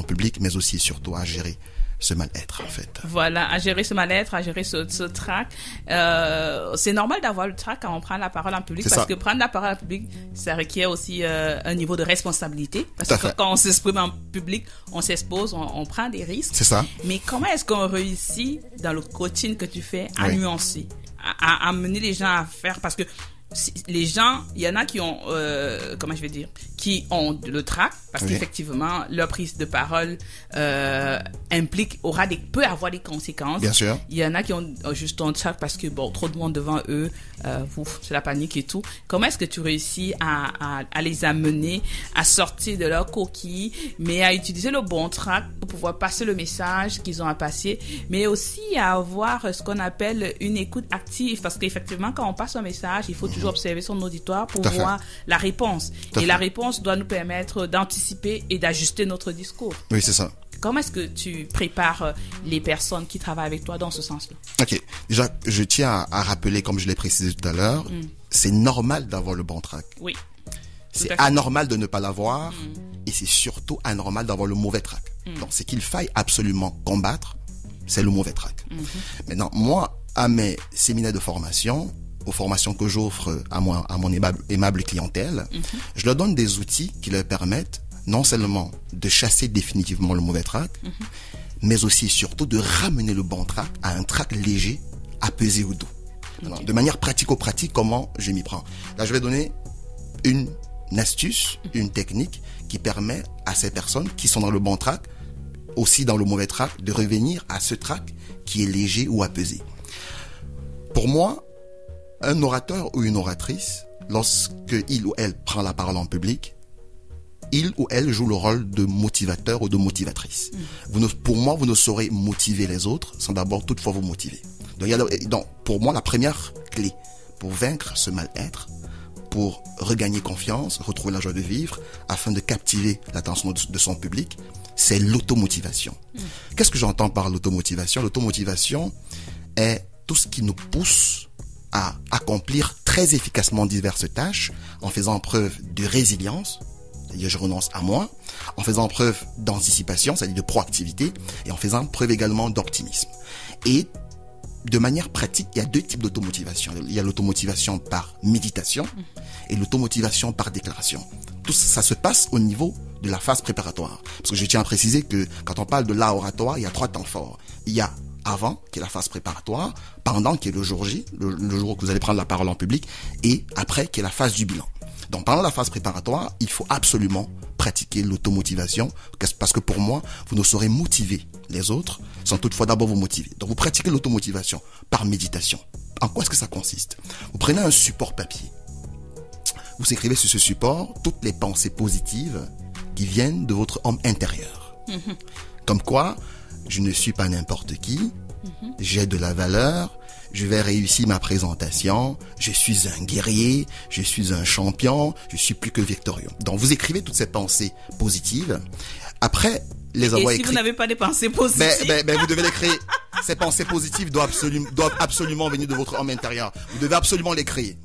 en public, mais aussi et surtout à gérer ce mal-être, en fait. Voilà, à gérer ce mal-être, à gérer ce trac. C'est normal d'avoir le trac quand on prend la parole en public, parce que prendre la parole en public, ça requiert aussi un niveau de responsabilité. Parce que quand on s'exprime en public, on s'expose, on prend des risques. C'est ça. Mais comment est-ce qu'on réussit, dans le coaching que tu fais, à nuancer, à amener les gens à faire, parce que les gens, il y en a qui ont, qui ont le trac, parce qu'effectivement, leur prise de parole peut avoir des conséquences. Bien sûr. Il y en a qui ont juste un trac parce que, trop de monde devant eux, c'est la panique et tout. Comment est-ce que tu réussis à les amener à sortir de leur coquille, mais à utiliser le bon trac pour pouvoir passer le message qu'ils ont à passer, mais aussi à avoir ce qu'on appelle une écoute active, parce qu'effectivement, quand on passe un message, il faut toujours observer son auditoire pour voir la réponse. Et la réponse doit nous permettre d'anticiper et d'ajuster notre discours. Oui, c'est ça. Comment est-ce que tu prépares les personnes qui travaillent avec toi dans ce sens-là? Ok. Déjà, je tiens à rappeler, comme je l'ai précisé tout à l'heure, c'est normal d'avoir le bon trac. Oui. C'est anormal de ne pas l'avoir et c'est surtout anormal d'avoir le mauvais trac. Donc, ce qu'il faille absolument combattre, c'est le mauvais trac. Maintenant, moi, à mes séminaires de formation, aux formations que j'offre à mon aimable clientèle, je leur donne des outils qui leur permettent non seulement de chasser définitivement le mauvais trac, mais aussi et surtout de ramener le bon trac à un trac léger, apaisé au doux. Alors, de manière pratico-pratique, comment je m'y prends? Là, je vais donner une astuce, une technique qui permet à ces personnes qui sont dans le bon trac, aussi dans le mauvais trac, de revenir à ce trac qui est léger ou apaisé. Pour moi, un orateur ou une oratrice, lorsque il ou elle prend la parole en public, il ou elle joue le rôle de motivateur ou de motivatrice. Pour moi, vous ne saurez motiver les autres sans d'abord toutefois vous motiver. Donc, pour moi, la première clé pour vaincre ce mal-être, pour regagner confiance, retrouver la joie de vivre, afin de captiver l'attention de son public, c'est l'automotivation. Qu'est-ce que j'entends par l'automotivation? L'automotivation est tout ce qui nous pousse à accomplir très efficacement diverses tâches en faisant preuve de résilience, c'est-à-dire je renonce à moi, en faisant preuve d'anticipation, c'est-à-dire de proactivité, et en faisant preuve également d'optimisme. Et de manière pratique, il y a deux types d'automotivation. Il y a l'automotivation par méditation et l'automotivation par déclaration. Tout ça se passe au niveau de la phase préparatoire. Parce que je tiens à préciser que quand on parle de l'art oratoire, il y a 3 temps forts. Il y a avant, qui est la phase préparatoire, pendant, qui est le jour J, le jour où vous allez prendre la parole en public, et après, qui est la phase du bilan. Donc, pendant la phase préparatoire, il faut absolument pratiquer l'automotivation, parce que pour moi, vous ne saurez motiver les autres sans toutefois d'abord vous motiver. Donc, vous pratiquez l'automotivation par méditation. En quoi est-ce que ça consiste? Vous prenez un support papier. Vous écrivez sur ce support toutes les pensées positives qui viennent de votre homme intérieur. Comme quoi, je ne suis pas n'importe qui, j'ai de la valeur, je vais réussir ma présentation, je suis un guerrier, je suis un champion, je suis plus que victorieux. Donc vous écrivez toutes ces pensées positives. Après les avoir écrites, vous n'avez pas des pensées positives, vous devez les créer. Ces pensées positives doivent absolument venir de votre homme intérieur. Vous devez absolument les créer.